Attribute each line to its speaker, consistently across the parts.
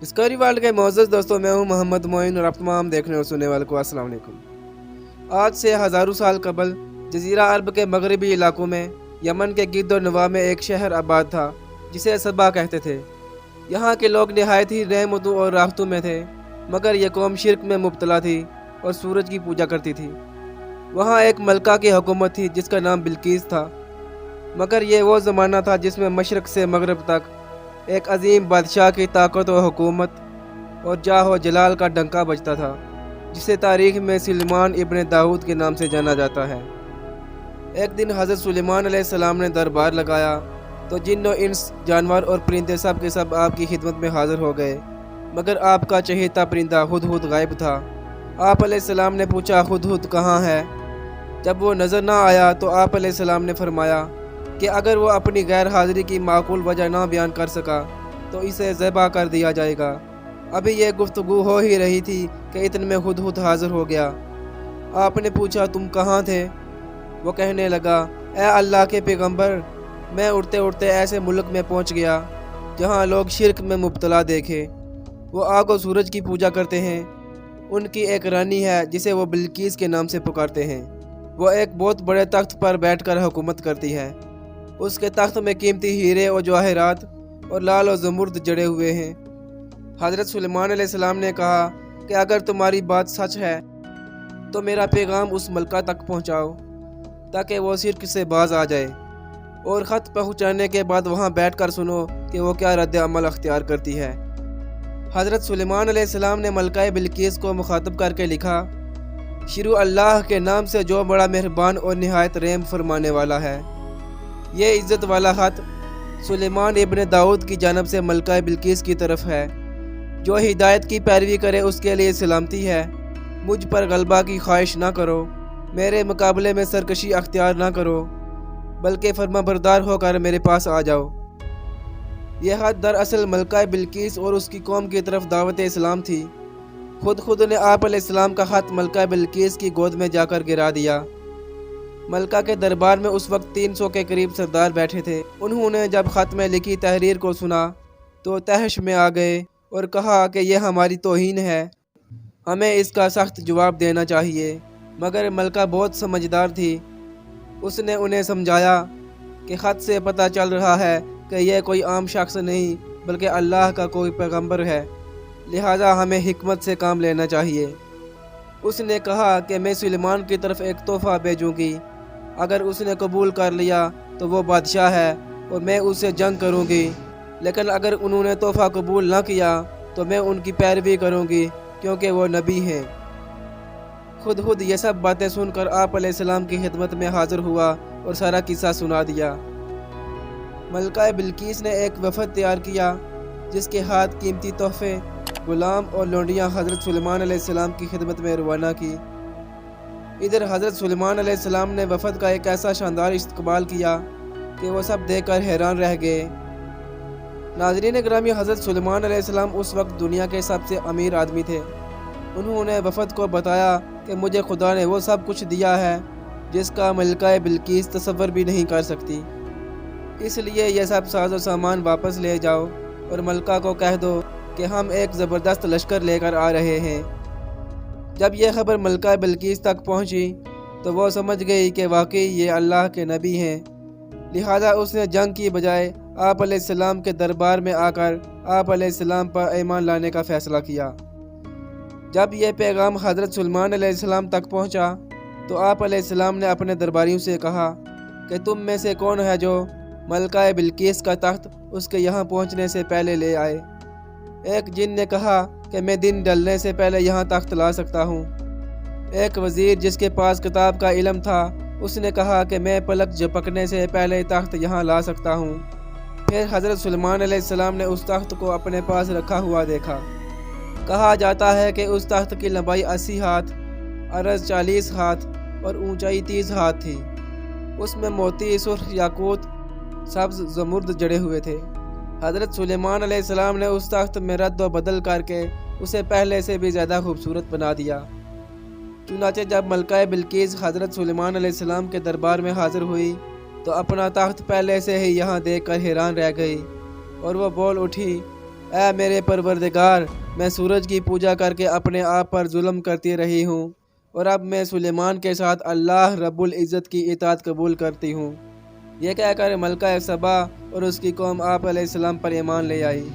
Speaker 1: Discovery world کے معزز دوستوں، میں ہوں محمد معین اور آپ تمام دیکھنے اور سننے والوں کو السلام علیکم۔ آج سے ہزاروں سال قبل جزیرہ عرب کے مغربی علاقوں میں یمن کے گرد و نواح میں ایک شہر آباد تھا جسے سبا کہتے تھے۔ یہاں کے لوگ نہایت ہی رحمتوں اور راحتوں میں تھے، مگر یہ قوم شرک میں مبتلا تھی اور سورج کی پوجا کرتی تھی۔ وہاں ایک ملکہ کی حکومت تھی جس کا نام بلقیس تھا، مگر یہ وہ زمانہ تھا جس میں مشرق سے مغرب تک ایک عظیم بادشاہ کی طاقت و حکومت اور جاہ و جلال کا ڈنکا بجتا تھا، جسے تاریخ میں سلیمان ابن داؤد کے نام سے جانا جاتا ہے۔ ایک دن حضرت سلیمان علیہ السلام نے دربار لگایا تو جن و انس، جانور اور پرندے سب کے سب آپ کی خدمت میں حاضر ہو گئے، مگر آپ کا چہیتا پرندہ ہدہد غائب تھا۔ آپ علیہ السلام نے پوچھا، ہدہد کہاں ہے؟ جب وہ نظر نہ آیا تو آپ علیہ السلام نے فرمایا کہ اگر وہ اپنی غیر حاضری کی معقول وجہ نہ بیان کر سکا تو اسے ذبح کر دیا جائے گا۔ ابھی یہ گفتگو ہو ہی رہی تھی کہ اتنے میں ہدہد حاضر ہو گیا۔ آپ نے پوچھا، تم کہاں تھے؟ وہ کہنے لگا، اے اللہ کے پیغمبر، میں اڑتے اڑتے ایسے ملک میں پہنچ گیا جہاں لوگ شرک میں مبتلا دیکھے۔ وہ آگ و سورج کی پوجا کرتے ہیں۔ ان کی ایک رانی ہے جسے وہ بلقیس کے نام سے پکارتے ہیں۔ وہ ایک بہت بڑے تخت پر بیٹھ کر حکومت کرتی ہے۔ اس کے تخت میں قیمتی ہیرے و جواہرات اور لال و زمرد جڑے ہوئے ہیں۔ حضرت سلیمان علیہ السلام نے کہا کہ اگر تمہاری بات سچ ہے تو میرا پیغام اس ملکہ تک پہنچاؤ تاکہ وہ شرک سے باز آ جائے، اور خط پہنچانے کے بعد وہاں بیٹھ کر سنو کہ وہ کیا رد عمل اختیار کرتی ہے۔ حضرت سلیمان علیہ السلام نے ملکہ بلقیس کو مخاطب کر کے لکھا، شروع اللہ کے نام سے جو بڑا مہربان اور نہایت رحم فرمانے والا ہے۔ یہ عزت والا خط سلیمان ابن داؤد کی جانب سے ملکہ بلقیس کی طرف ہے۔ جو ہدایت کی پیروی کرے اس کے لیے سلامتی ہے۔ مجھ پر غلبہ کی خواہش نہ کرو، میرے مقابلے میں سرکشی اختیار نہ کرو، بلکہ فرما بردار ہو کر میرے پاس آ جاؤ۔ یہ خط دراصل ملکہ بلقیس اور اس کی قوم کی طرف دعوت اسلام تھی۔ خود نے آپ علیہ السلام کا خط ملکہ بلقیس کی گود میں جا کر گرا دیا۔ ملکہ کے دربار میں اس وقت 300 کے قریب سردار بیٹھے تھے۔ انہوں نے جب خط میں لکھی تحریر کو سنا تو تحش میں آ گئے اور کہا کہ یہ ہماری توہین ہے، ہمیں اس کا سخت جواب دینا چاہیے۔ مگر ملکہ بہت سمجھدار تھی۔ اس نے انہیں سمجھایا کہ خط سے پتہ چل رہا ہے کہ یہ کوئی عام شخص نہیں بلکہ اللہ کا کوئی پیغمبر ہے، لہٰذا ہمیں حکمت سے کام لینا چاہیے۔ اس نے کہا کہ میں سلیمان کی طرف ایک تحفہ بھیجوں گی، اگر اس نے قبول کر لیا تو وہ بادشاہ ہے اور میں اس سے جنگ کروں گی، لیکن اگر انہوں نے تحفہ قبول نہ کیا تو میں ان کی پیروی کروں گی کیونکہ وہ نبی ہیں۔ خود یہ سب باتیں سن کر آپ علیہ السلام کی خدمت میں حاضر ہوا اور سارا قصہ سنا دیا۔ ملکہ بلقیس نے ایک وفد تیار کیا جس کے ہاتھ قیمتی تحفے، غلام اور لونڈیاں حضرت سلیمان علیہ السلام کی خدمت میں روانہ کی۔ ادھر حضرت سلیمان علیہ السلام نے وفد کا ایک ایسا شاندار استقبال کیا کہ وہ سب دیکھ کر حیران رہ گئے۔ ناظرین گرامی، حضرت سلیمان علیہ السلام اس وقت دنیا کے سب سے امیر آدمی تھے۔ انہوں نے وفد کو بتایا کہ مجھے خدا نے وہ سب کچھ دیا ہے جس کا ملکہ بلقیس تصور بھی نہیں کر سکتی، اس لیے یہ سب ساز و سامان واپس لے جاؤ اور ملکہ کو کہہ دو کہ ہم ایک زبردست لشکر لے کر آ رہے ہیں۔ جب یہ خبر ملکہ بلقیس تک پہنچی تو وہ سمجھ گئی کہ واقعی یہ اللہ کے نبی ہیں، لہذا اس نے جنگ کی بجائے آپ علیہ السلام کے دربار میں آ کر آپ علیہ السلام پر ایمان لانے کا فیصلہ کیا۔ جب یہ پیغام حضرت سلیمان علیہ السلام تک پہنچا تو آپ علیہ السلام نے اپنے درباریوں سے کہا کہ تم میں سے کون ہے جو ملکہ بلقیس کا تخت اس کے یہاں پہنچنے سے پہلے لے آئے؟ ایک جن نے کہا کہ میں دن ڈلنے سے پہلے یہاں تخت لا سکتا ہوں۔ ایک وزیر جس کے پاس کتاب کا علم تھا اس نے کہا کہ میں پلک جھپکنے سے پہلے تخت یہاں لا سکتا ہوں۔ پھر حضرت سلیمان علیہ السلام نے اس تخت کو اپنے پاس رکھا ہوا دیکھا۔ کہا جاتا ہے کہ اس تخت کی لمبائی 80 ہاتھ، عرض 40 ہاتھ اور اونچائی 30 ہاتھ تھی۔ اس میں موتی، سرخ یاقوت، سبز زمرد جڑے ہوئے تھے۔ حضرت سلیمان علیہ السلام نے اس تخت میں رد و بدل کر کے اسے پہلے سے بھی زیادہ خوبصورت بنا دیا۔ چنانچہ جب ملکہ بلقیس حضرت سلیمان علیہ السلام کے دربار میں حاضر ہوئی تو اپنا تخت پہلے سے ہی یہاں دیکھ کر حیران رہ گئی، اور وہ بول اٹھی اے میرے پروردگار، میں سورج کی پوجا کر کے اپنے آپ پر ظلم کرتی رہی ہوں، اور اب میں سلیمان کے ساتھ اللہ رب العزت کی اطاعت قبول کرتی ہوں۔ یہ کہہ کر ملکہ سبا اور اس کی قوم آپ علیہ السلام پر ایمان لے آئی۔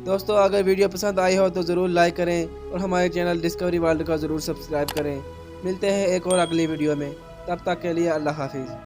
Speaker 1: دوستو، اگر ویڈیو پسند آئی ہو تو ضرور لائک کریں اور ہمارے چینل ڈسکوری ورلڈ کا ضرور سبسکرائب کریں۔ ملتے ہیں ایک اور اگلی ویڈیو میں، تب تک کے لیے اللہ حافظ۔